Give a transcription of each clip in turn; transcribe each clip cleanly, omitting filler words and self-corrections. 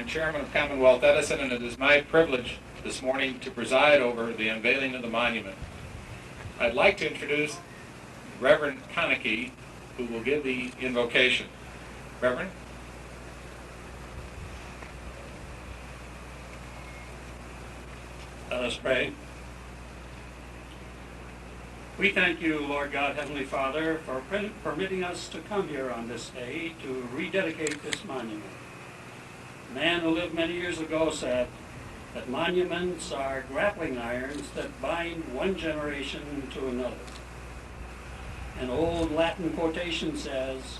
I'm Chairman of Commonwealth Edison, and it is my privilege this morning to preside over the unveiling of the monument. I'd like to introduce Reverend Konecki, who will give the invocation. Reverend? Let us pray. We thank you, Lord God, Heavenly Father, for permitting us to come here on this day to rededicate this monument. A man who lived many years ago said that monuments are grappling irons that bind one generation to another. An old Latin quotation says,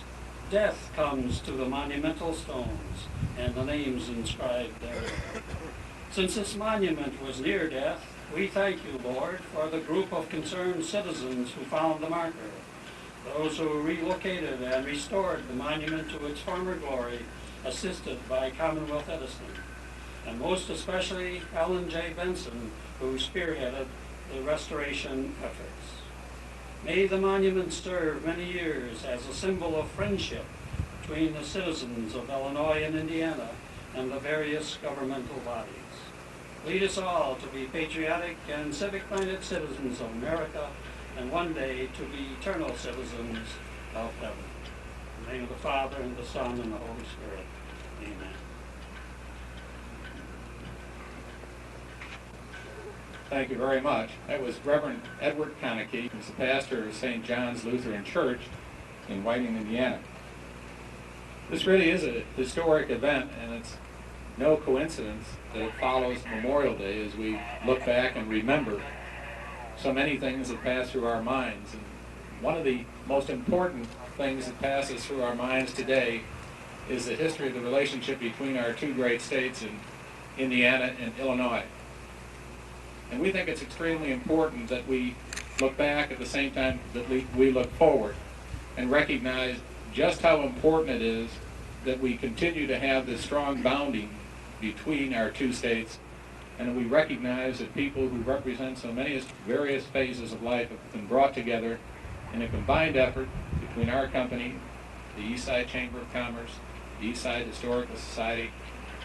"Death comes to the monumental stones and the names inscribed there." Since this monument was near death, we thank you, Lord, for the group of concerned citizens who found the marker, those who relocated and restored the monument to its former glory, assisted by Commonwealth Edison, and most especially Ellen J. Benson, who spearheaded the restoration efforts. May the monument serve many years as a symbol of friendship between the citizens of Illinois and Indiana and the various governmental bodies. Lead us all to be patriotic and civic-minded citizens of America, and one day to be eternal citizens of heaven. In the name of the Father, and the Son, and the Holy Spirit. Amen. Thank you very much. That was Reverend Edward Konecki, who's the pastor of St. John's Lutheran Church in Whiting, Indiana. This really is a historic event, and it's no coincidence that it follows Memorial Day as we look back and remember so many things that pass through our minds. And one of the most important things that passes through our minds today is the history of the relationship between our two great states in Indiana and Illinois. And we think it's extremely important that we look back at the same time that we look forward and recognize just how important it is that we continue to have this strong bounding between our two states, and we recognize that people who represent so many various phases of life have been brought together in a combined effort between our company, the Eastside Chamber of Commerce, the Eastside Historical Society,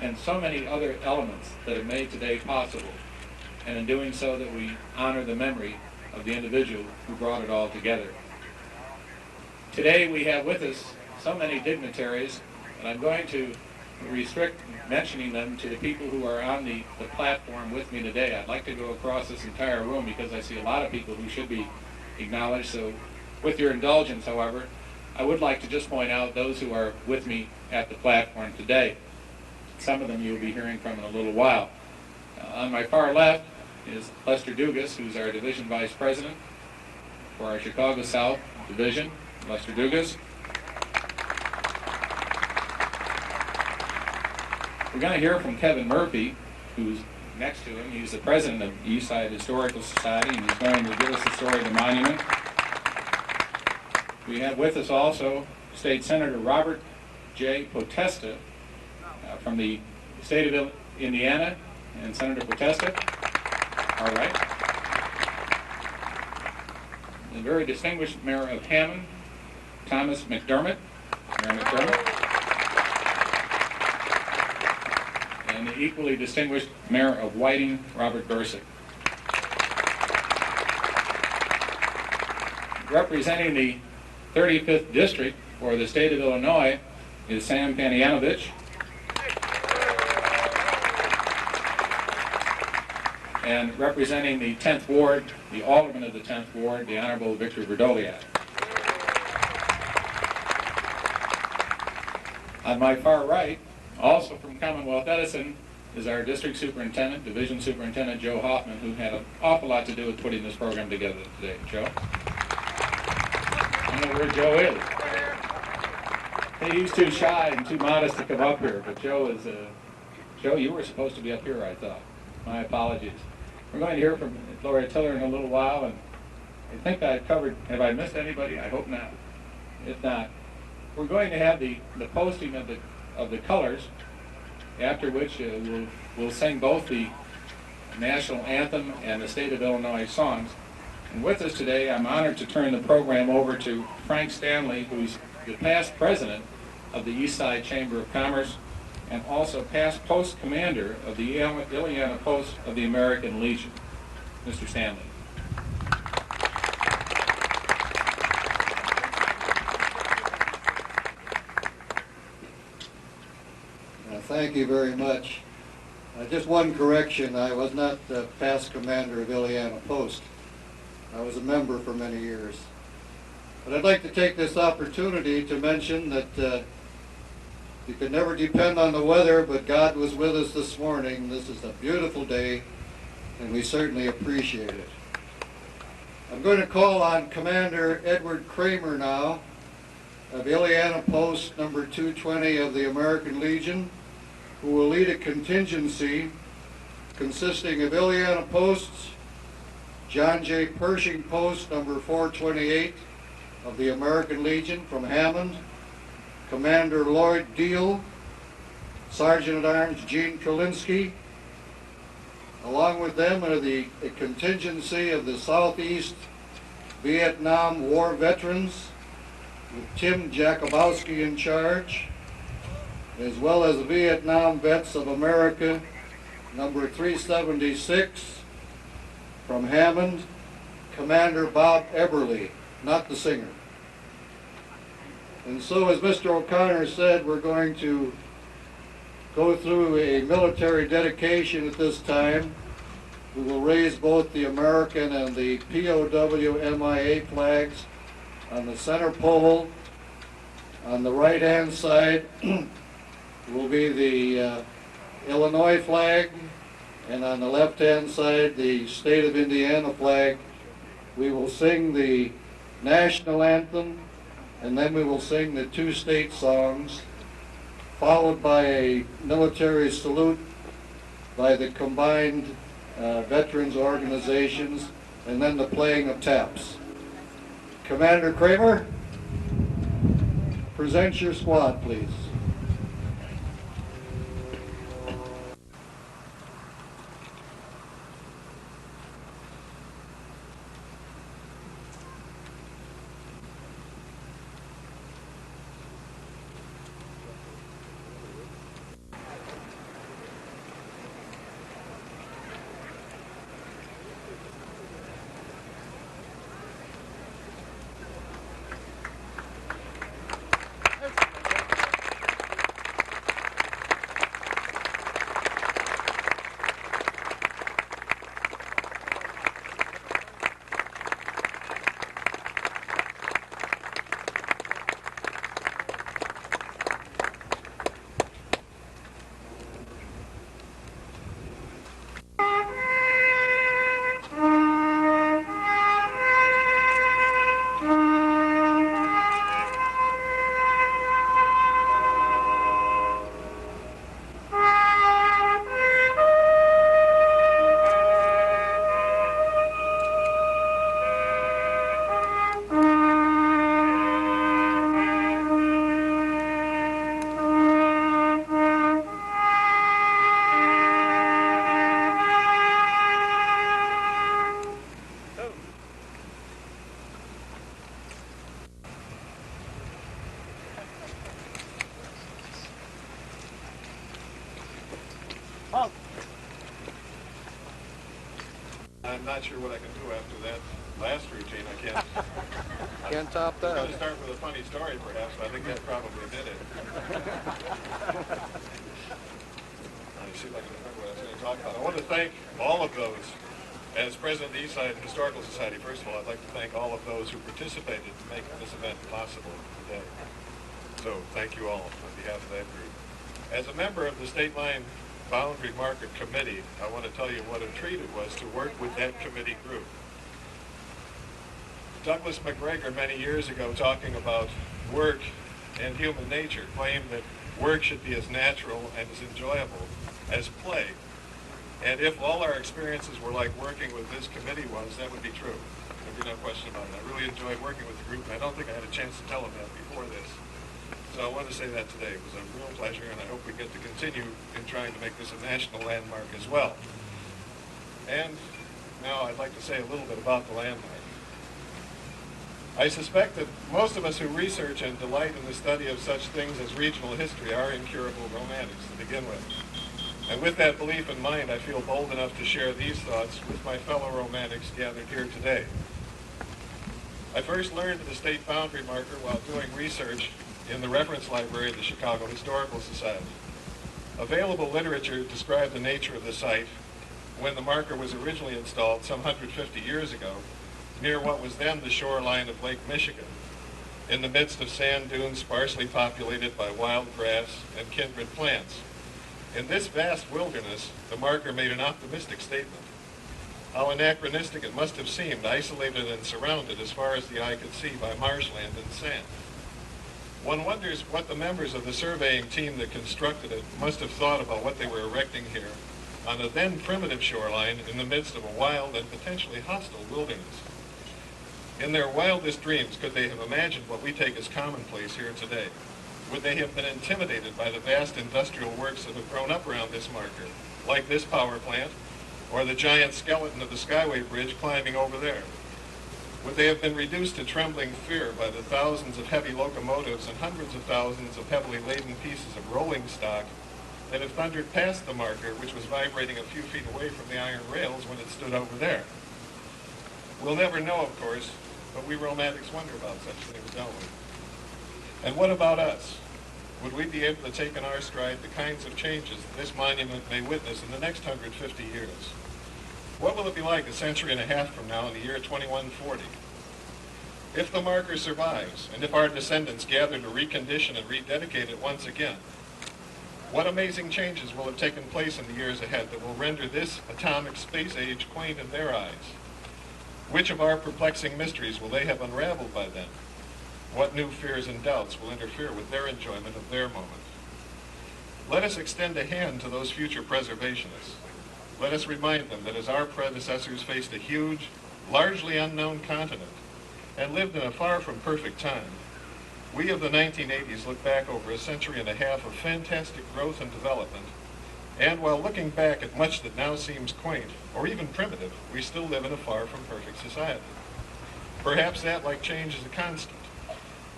and so many other elements that have made today possible. And in doing so, that we honor the memory of the individual who brought it all together. Today we have with us so many dignitaries, and I'm going to restrict mentioning them to the people who are on the platform with me today. I'd like to go across this entire room because I see a lot of people who should be acknowledged. So with your indulgence, however, I would like to just point out those who are with me at the platform today. Some of them you'll be hearing from in a little while. On my far left is Lester Dugas, who's our Division Vice President for our Chicago South Division. Lester Dugas. We're going to hear from Kevin Murphy, who's next to him. He's the president of the Eastside Historical Society, and he's going to give us the story of the monument. We have with us also State Senator Robert J. Potesta from the state of Indiana. And Senator Potesta. All right. The very distinguished Mayor of Hammond, Thomas McDermott. Mayor McDermott. And the equally distinguished Mayor of Whiting, Robert Bursick. Representing the 35th District for the state of Illinois is Sam Panianovich. And representing the 10th Ward, the Alderman of the 10th Ward, the Honorable Victor Verdoliak. On my far right, also from Commonwealth Edison, is our District Superintendent, Division Superintendent Joe Hoffman, who had an awful lot to do with putting this program together today. Joe? I don't know where Joe is. He's too shy and too modest to come up here, but Joe is, Joe, you were supposed to be up here, I thought. My apologies. We're going to hear from Gloria Tiller in a little while, and I think I've covered, have I missed anybody? I hope not. If not, we're going to have the posting of the colors, after which we'll sing both the national anthem and the state of Illinois songs. And with us today, I'm honored to turn the program over to Frank Stanley, who's the past president of the Eastside Chamber of Commerce and also past post commander of the Indiana Post of the American Legion, Mr. Stanley. Thank you very much. Just one correction, I was not past commander of Indiana Post. I was a member for many years. But I'd like to take this opportunity to mention that you can never depend on the weather, but God was with us this morning. This is a beautiful day, and we certainly appreciate it. I'm going to call on Commander Edward Kramer now of Indiana Post number 220 of the American Legion, who will lead a contingency consisting of Indiana Posts, John J. Pershing Post number 428 of the American Legion from Hammond, Commander Lloyd Deal, Sergeant at Arms Gene Kalinsky. Along with them are the contingency of the Southeast Vietnam War veterans, with Tim Jakubowski in charge, as well as the Vietnam Vets of America, number 376, from Hammond, Commander Bob Eberly, not the singer. And so, as Mr. O'Connor said, we're going to go through a military dedication at this time. We will raise both the American and the POW MIA flags on the center pole. On the right-hand side will be the Illinois flag, and on the left-hand side, the state of Indiana flag. We will sing the national anthem, and then we will sing the two state songs, followed by a military salute by the combined veterans organizations, and then the playing of taps. Commander Kramer, present your squad, please. I'm not sure what I can do after that last routine. I can't. Can't top that. I'm going to start with a funny story, perhaps, but I think that probably did it. Let me see if I can remember what I was going to talk about. I want to thank all of those. As president of the Eastside Historical Society, first of all, I'd like to thank all of those who participated in making this event possible today. So thank you all on behalf of that group. As a member of the State Line Boundary Market Committee, I want to tell you what a treat it was to work with that committee group. Douglas McGregor, many years ago, talking about work and human nature, claimed that work should be as natural and as enjoyable as play. And if all our experiences were like working with this committee was, that would be true. There'd be no question about it. I really enjoyed working with the group, and I don't think I had a chance to tell them that before this. So I want to say that today. It was a real pleasure, and I hope we get to continue in trying to make this a national landmark as well. And now I'd like to say a little bit about the landmark. I suspect that most of us who research and delight in the study of such things as regional history are incurable romantics to begin with. And with that belief in mind, I feel bold enough to share these thoughts with my fellow romantics gathered here today. I first learned of the state boundary marker while doing research in the reference library of the Chicago Historical Society. Available literature described the nature of the site when the marker was originally installed some 150 years ago near what was then the shoreline of Lake Michigan, in the midst of sand dunes sparsely populated by wild grass and kindred plants. In this vast wilderness, the marker made an optimistic statement. How anachronistic it must have seemed, isolated and surrounded as far as the eye could see by marshland and sand. One wonders what the members of the surveying team that constructed it must have thought about what they were erecting here on a then primitive shoreline in the midst of a wild and potentially hostile wilderness. In their wildest dreams, could they have imagined what we take as commonplace here today? Would they have been intimidated by the vast industrial works that have grown up around this marker, like this power plant, or the giant skeleton of the Skyway Bridge climbing over there? Would they have been reduced to trembling fear by the thousands of heavy locomotives and hundreds of thousands of heavily laden pieces of rolling stock that have thundered past the marker, which was vibrating a few feet away from the iron rails when it stood over there? We'll never know, of course, but we romantics wonder about such things, don't we? And what about us? Would we be able to take in our stride the kinds of changes that this monument may witness in the next 150 years? What will it be like a century and a half from now in the year 2140? If the marker survives, and if our descendants gather to recondition and rededicate it once again, what amazing changes will have taken place in the years ahead that will render this atomic space age quaint in their eyes? Which of our perplexing mysteries will they have unraveled by then? What new fears and doubts will interfere with their enjoyment of their moment? Let us extend a hand to those future preservationists. Let us remind them that as our predecessors faced a huge, largely unknown continent and lived in a far from perfect time, we of the 1980s look back over a century and a half of fantastic growth and development, and while looking back at much that now seems quaint or even primitive, we still live in a far from perfect society. Perhaps that, like change, is a constant,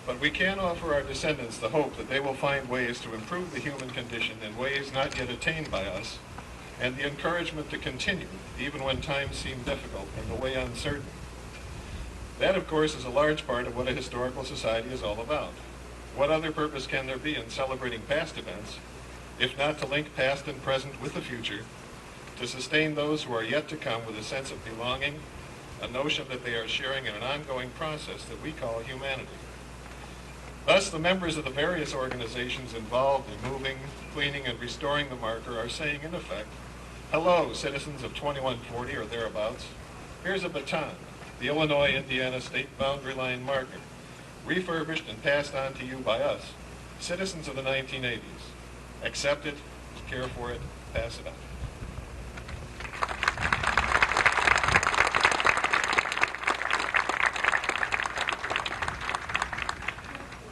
but we can offer our descendants the hope that they will find ways to improve the human condition in ways not yet attained by us, and the encouragement to continue even when times seem difficult and the way uncertain. That, of course, is a large part of what a historical society is all about. What other purpose can there be in celebrating past events, if not to link past and present with the future, to sustain those who are yet to come with a sense of belonging, a notion that they are sharing in an ongoing process that we call humanity. Thus, the members of the various organizations involved in moving, cleaning, and restoring the marker are saying, in effect, hello, citizens of 2140 or thereabouts. Here's a baton, the Illinois-Indiana state boundary line marker, refurbished and passed on to you by us, citizens of the 1980s. Accept it, care for it, pass it on.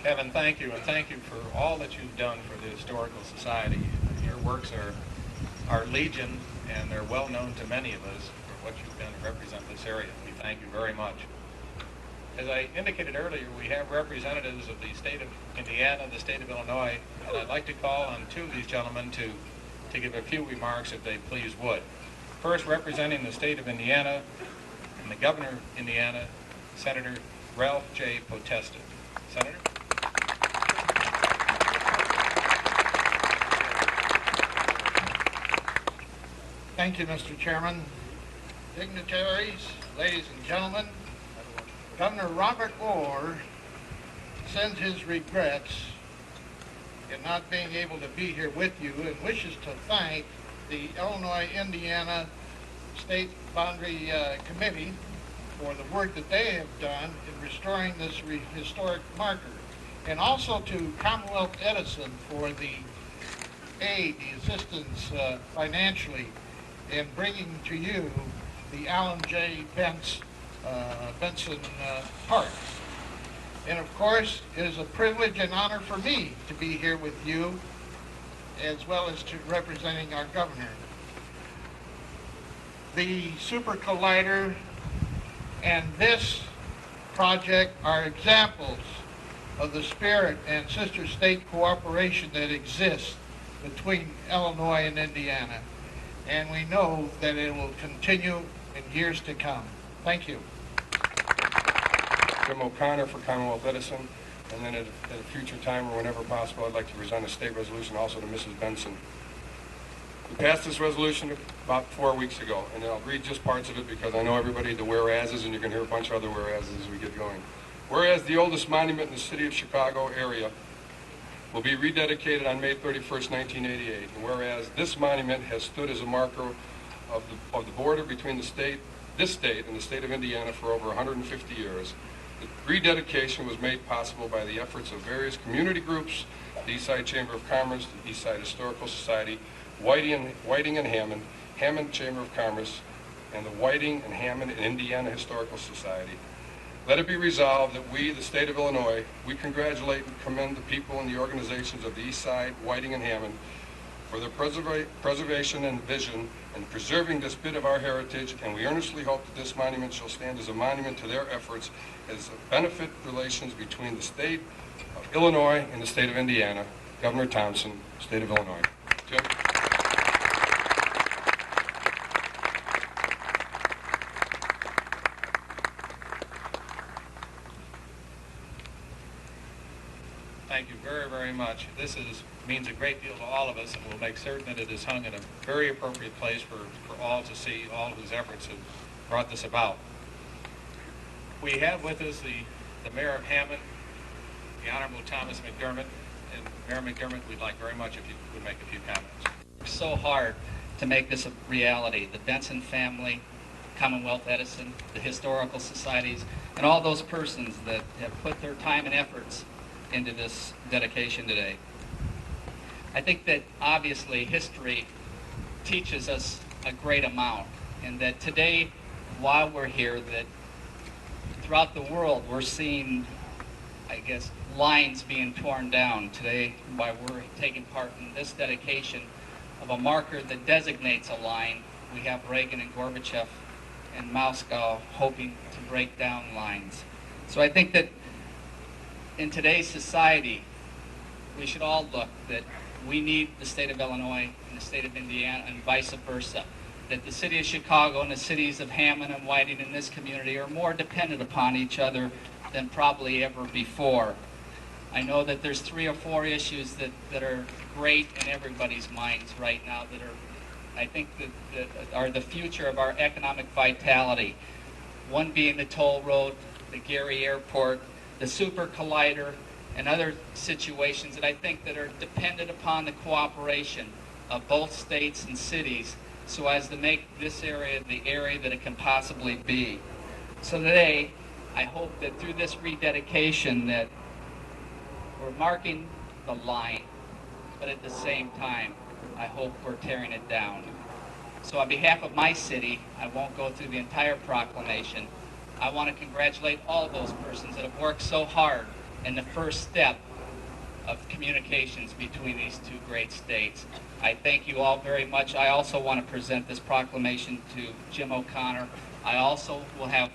Kevin, thank you, and thank you for all that you've done for the Historical Society. Your works are legion, and they're well known to many of us for what you've done to represent this area. We thank you very much. As I indicated earlier, we have representatives of the state of Indiana, the state of Illinois, and I'd like to call on two of these gentlemen to give a few remarks, if they please would. First, representing the state of Indiana and the governor of Indiana, Senator Ralph J. Potesta. Senator? Thank you, Mr. Chairman. Dignitaries, ladies and gentlemen, Governor Robert Orr sends his regrets in not being able to be here with you and wishes to thank the Illinois-Indiana State Boundary Committee for the work that they have done in restoring this historic marker, and also to Commonwealth Edison for the aid, the assistance financially in bringing to you the Alan J. Benson Park. And of course, it is a privilege and honor for me to be here with you, as well as to representing our governor. The Super Collider and this project are examples of the spirit and sister state cooperation that exists between Illinois and Indiana. And we know that it will continue in years to come. Thank you. Jim O'Connor for Commonwealth Edison, and then at a future time or whenever possible, I'd like to present a state resolution also to Mrs. Benson. We passed this resolution about 4 weeks ago, and I'll read just parts of it because I know everybody the whereases, and you can hear a bunch of other whereases as we get going. Whereas the oldest monument in the city of Chicago area will be rededicated on May 31st, 1988, and whereas this monument has stood as a marker of the border between this state and the state of Indiana for over 150 years, the rededication was made possible by the efforts of various community groups, the Eastside Chamber of Commerce, the Eastside Historical Society, Whiting and Hammond Chamber of Commerce, and the Whiting and Hammond and Indiana Historical Society. Let it be resolved that we, the state of Illinois, we congratulate and commend the people and the organizations of the Eastside, Whiting and Hammond for their preservation and vision in preserving this bit of our heritage, and we earnestly hope that this monument shall stand as a monument to their efforts as a benefit relations between the state of Illinois and the state of Indiana. Governor Thompson, state of Illinois. Jim? Thank you very, very much. This means a great deal to all of us, and we'll make certain that it is hung in a very appropriate place for all to see, all whose efforts have brought this about. We have with us the Mayor of Hammond, the Honorable Thomas McDermott. And Mayor McDermott, we'd like very much if you would make a few comments. So hard to make this a reality. The Benson family, Commonwealth Edison, the historical societies, and all those persons that have put their time and efforts into this dedication today. I think that obviously history teaches us a great amount, and that today, while we're here, that throughout the world we're seeing, I guess, lines being torn down today while we're taking part in this dedication of a marker that designates a line. We have Reagan and Gorbachev and Moscow hoping to break down lines. So I think that in today's society, we should all look that we need the state of Illinois and the state of Indiana and vice versa. That the city of Chicago and the cities of Hammond and Whiting in this community are more dependent upon each other than probably ever before. I know that there's 3 or 4 issues that are great in everybody's minds right now that are, I think, that are the future of our economic vitality. One being the toll road, the Gary Airport, the Super Collider, and other situations that I think that are dependent upon the cooperation of both states and cities so as to make this area the area that it can possibly be. So today, I hope that through this rededication that we're marking the line, but at the same time, I hope we're tearing it down. So on behalf of my city, I won't go through the entire proclamation. I want to congratulate all those persons that have worked so hard in the first step of communications between these 2 great states. I thank you all very much. I also want to present this proclamation to Jim O'Connor. I also will have